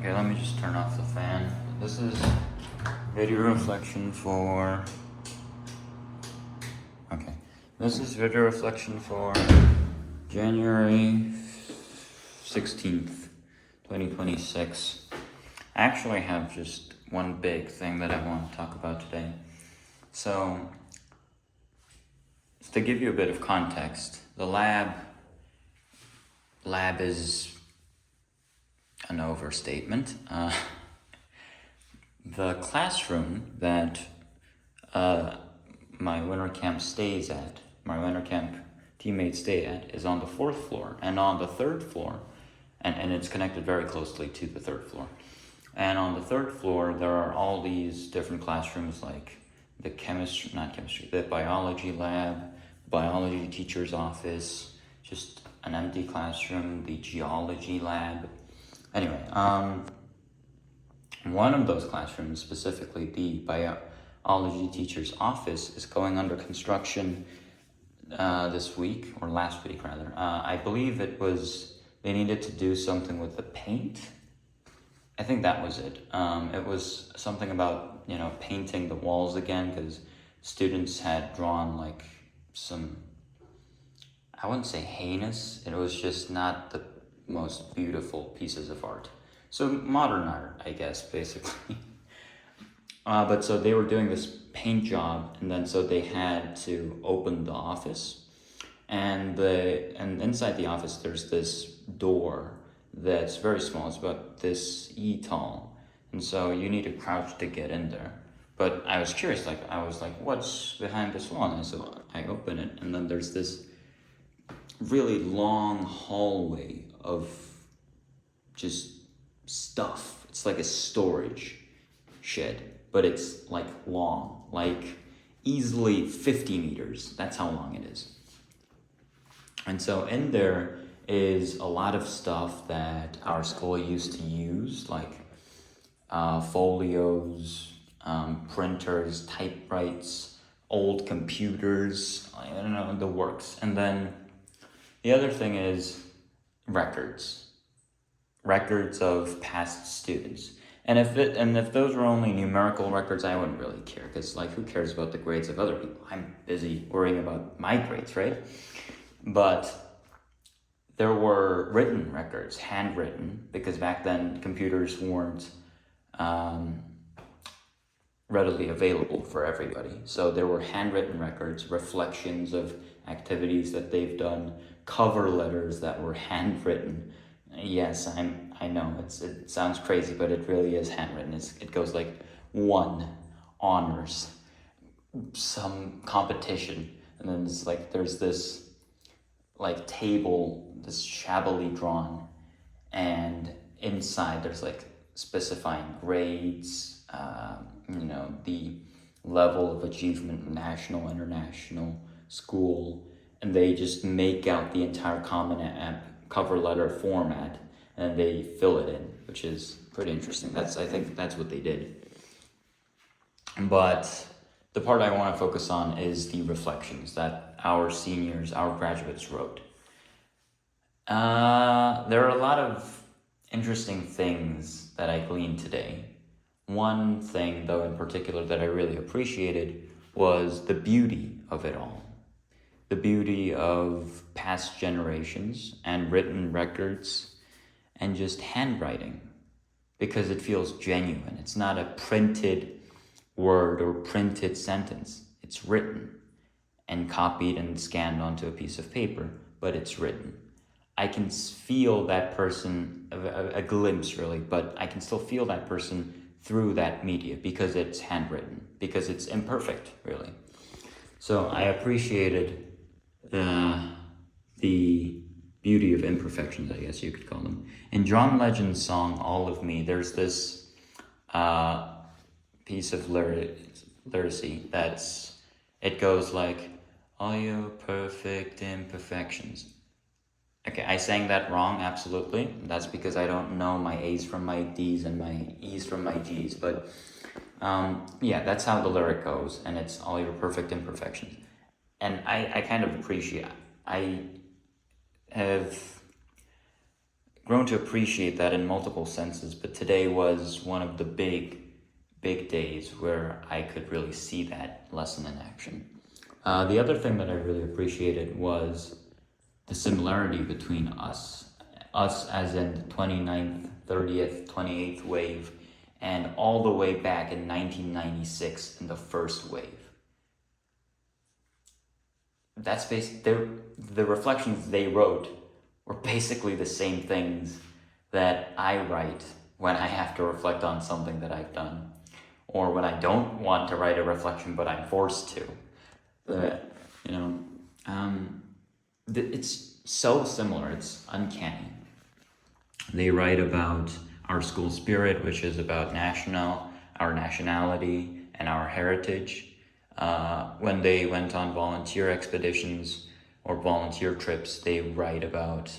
Okay, let me just turn off the fan. This is video reflection for... Okay, this is video reflection for January 16th, 2026. I actually have just one big thing that I want to talk about today. So, to give you a bit of context, the lab is an overstatement. The classroom that my winter camp teammates stay at, is on the 4th floor, and on the 3rd floor, and it's connected very closely to the 3rd floor. And on the 3rd floor, there are all these different classrooms, like the biology lab, biology teacher's office, just an empty classroom, the geology lab. Anyway, one of those classrooms, specifically the biology teacher's office, is going under construction this week, or last week rather. I believe they needed to do something with the paint. I think that was it. It was something about, painting the walls again, because students had drawn like some, I wouldn't say heinous, it was just not the most beautiful pieces of art. So modern art, I guess, basically. But so they were doing this paint job, and then so they had to open the office. And inside the office, there's this door that's very small. It's about this tall. And so you need to crouch to get in there. But I was curious, I was like, what's behind this wall? And so I open it, and then there's this really long hallway of just stuff. It's like a storage shed, but it's like long, like easily 50 meters. That's how long it is. And so in there is a lot of stuff that our school used to use, like folios, printers, typewrites, old computers, I don't know, the works. And then the other thing is records of past students. And if those were only numerical records, I wouldn't really care, because who cares about the grades of other people? I'm busy worrying about my grades, right? But there were written records, handwritten, because back then computers weren't readily available for everybody. So there were handwritten records, reflections of activities that they've done, cover letters that were handwritten. Yes, I know, it sounds crazy, but it really is handwritten. It goes like 1, honors, some competition, and then there's this table, this shabbily drawn, and inside there's specifying grades, the level of achievement, national, international, school, and they just make out the entire Common App cover letter format, and they fill it in, which is pretty interesting. I think that's what they did. But the part I want to focus on is the reflections that our graduates wrote. There are a lot of interesting things that I gleaned today. One thing, though, in particular that I really appreciated was the beauty of it all. The beauty of past generations and written records and just handwriting, because it feels genuine. It's not a printed word or printed sentence. It's written and copied and scanned onto a piece of paper, but it's written. I can feel that person, a glimpse really, but I can still feel that person through that media, because it's handwritten, because it's imperfect, really. So I appreciated the beauty of imperfections, I guess you could call them. In John Legend's song, All of Me, there's this piece of lyricy it goes like, all your perfect imperfections. Okay, I sang that wrong, absolutely. That's because I don't know my A's from my D's and my E's from my G's. But yeah, that's how the lyric goes, and it's all your perfect imperfections. And I kind of appreciate, I have grown to appreciate that in multiple senses, but today was one of the big days where I could really see that lesson in action. The other thing that I really appreciated was the similarity between us as in the 29th, 30th, 28th wave, and all the way back in 1996 in the first wave. That's the reflections they wrote were basically the same things that I write when I have to reflect on something that I've done, or when I don't want to write a reflection but I'm forced to. It's so similar, it's uncanny. They write about our school spirit, which is about our nationality, and our heritage. When they went on volunteer expeditions or volunteer trips, they wrote about,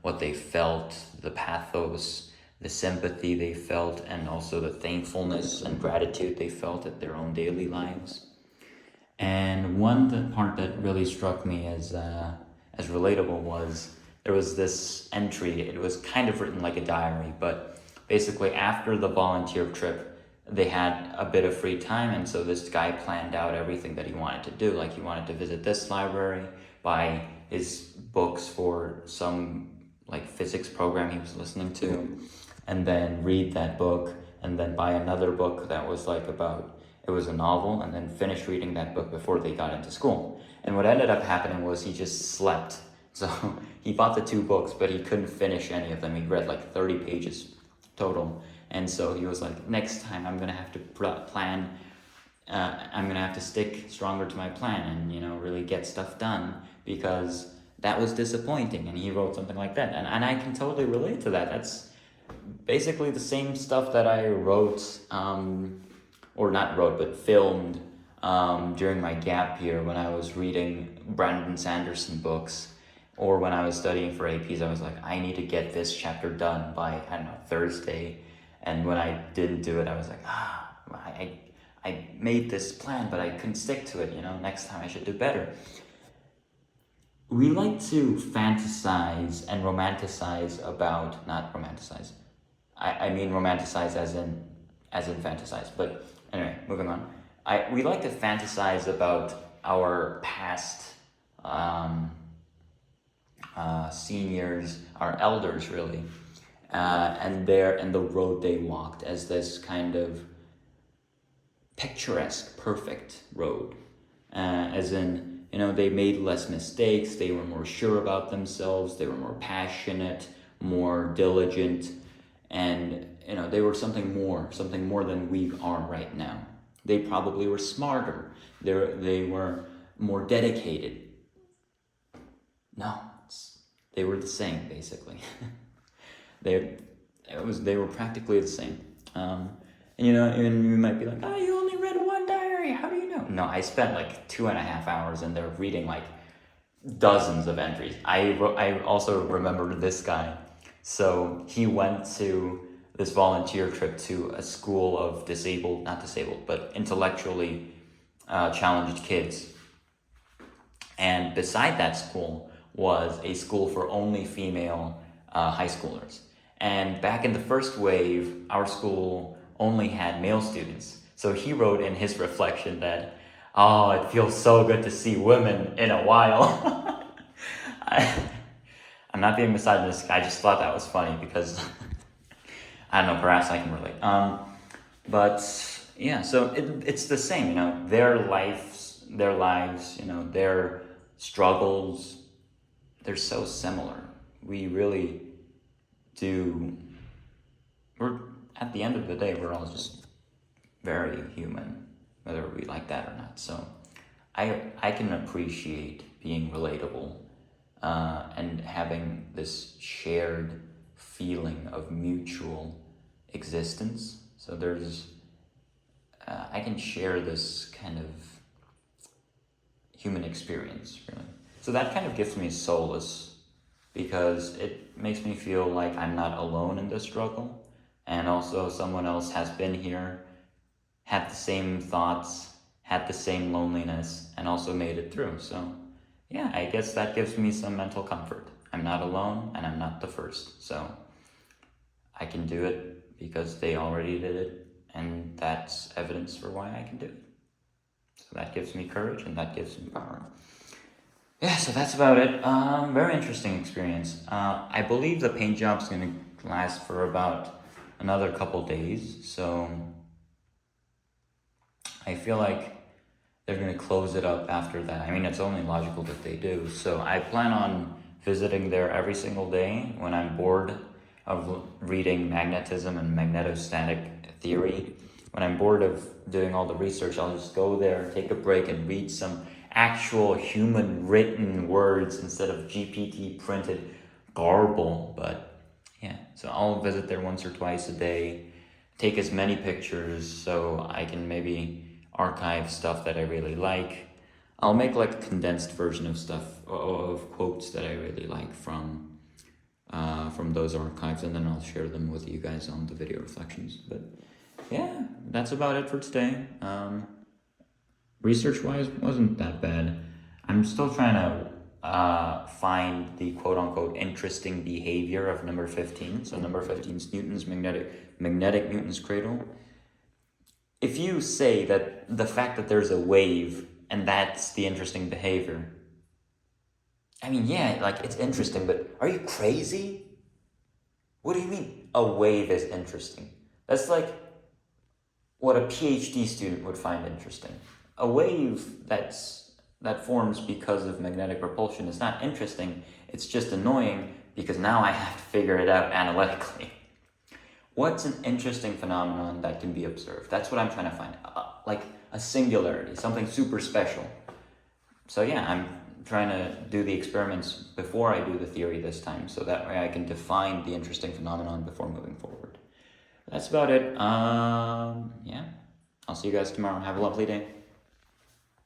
what they felt, the pathos, the sympathy they felt, and also the thankfulness and gratitude they felt at their own daily lives. And one part that really struck me as relatable was there was this entry. It was kind of written like a diary, but basically after the volunteer trip, they had a bit of free time, and so this guy planned out everything that he wanted to do. Like, he wanted to visit this library, buy his books for some physics program he was listening to, and then read that book, and then buy another book that was it was a novel, and then finish reading that book before they got into school. And what ended up happening was he just slept. So he bought the 2 books, but he couldn't finish any of them. He read 30 pages total. And so he was like, next time I'm going to have to plan, I'm going to have to stick stronger to my plan and, really get stuff done, because that was disappointing. And he wrote something like that. And I can totally relate to that. That's basically the same stuff that I wrote, or not wrote, but filmed during my gap year when I was reading Brandon Sanderson books, or when I was studying for APs. I was like, I need to get this chapter done by, Thursday. And when I didn't do it, I was like, I made this plan, but I couldn't stick to it. Next time I should do better. We like to fantasize and romanticize about, not romanticize. I mean romanticize as in fantasize. But anyway, moving on. We like to fantasize about our past seniors, our elders really, and the road they walked as this kind of picturesque, perfect road. As in, they made less mistakes, they were more sure about themselves, they were more passionate, more diligent, and they were something more than we are right now. They probably were smarter. They were more dedicated. No, they were the same, basically. They were practically the same. And you might be like, you only read one diary. How do you know? No, I spent 2.5 hours in there reading dozens of entries. I also remember this guy. So he went to this volunteer trip to a school of not disabled, but intellectually challenged kids. And beside that school was a school for only female high schoolers. And back in the first wave, our school only had male students. So he wrote in his reflection that, it feels so good to see women in a while. I'm not being misogynistic, I just thought that was funny because, I don't know, perhaps I can relate. But yeah, so it's the same, their lives, their struggles, they're so similar. We really do, at the end of the day, we're all just very human, whether we like that or not. So I can appreciate being relatable and having this shared feeling of mutual existence. So I can share this kind of human experience, really. So that kind of gives me solace, because it makes me feel like I'm not alone in this struggle, and also someone else has been here, had the same thoughts, had the same loneliness, and also made it through. So yeah, I guess that gives me some mental comfort. I'm not alone and I'm not the first. So I can do it because they already did it, and that's evidence for why I can do it. So that gives me courage and that gives me power. Yeah, so that's about it. Very interesting experience. I believe the paint job's gonna last for about another couple days, so I feel like they're gonna close it up after that. I mean, it's only logical that they do. So I plan on visiting there every single day when I'm bored of reading magnetism and magnetostatic theory. When I'm bored of doing all the research, I'll just go there, take a break, and read some actual human written words instead of GPT printed garble. But yeah, so I'll visit there once or twice a day, take as many pictures so I can maybe archive stuff that I really like. I'll make like a condensed version of stuff, of quotes that I really like from those archives, and then I'll share them with you guys on the video reflections. But yeah, that's about it for today. Research-wise, wasn't that bad. I'm still trying to find the quote-unquote interesting behavior of number 15. So number 15 is Newton's magnetic Newton's cradle. If you say that the fact that there's a wave and that's the interesting behavior, I mean, yeah, like it's interesting, but are you crazy? What do you mean a wave is interesting? That's like what a PhD student would find interesting. A wave that forms because of magnetic repulsion is not interesting. It's just annoying because now I have to figure it out analytically. What's an interesting phenomenon that can be observed? That's what I'm trying to find. Like a singularity, something super special. So yeah, I'm trying to do the experiments before I do the theory this time, so that way I can define the interesting phenomenon before moving forward. That's about it. Yeah, I'll see you guys tomorrow. Have a lovely day.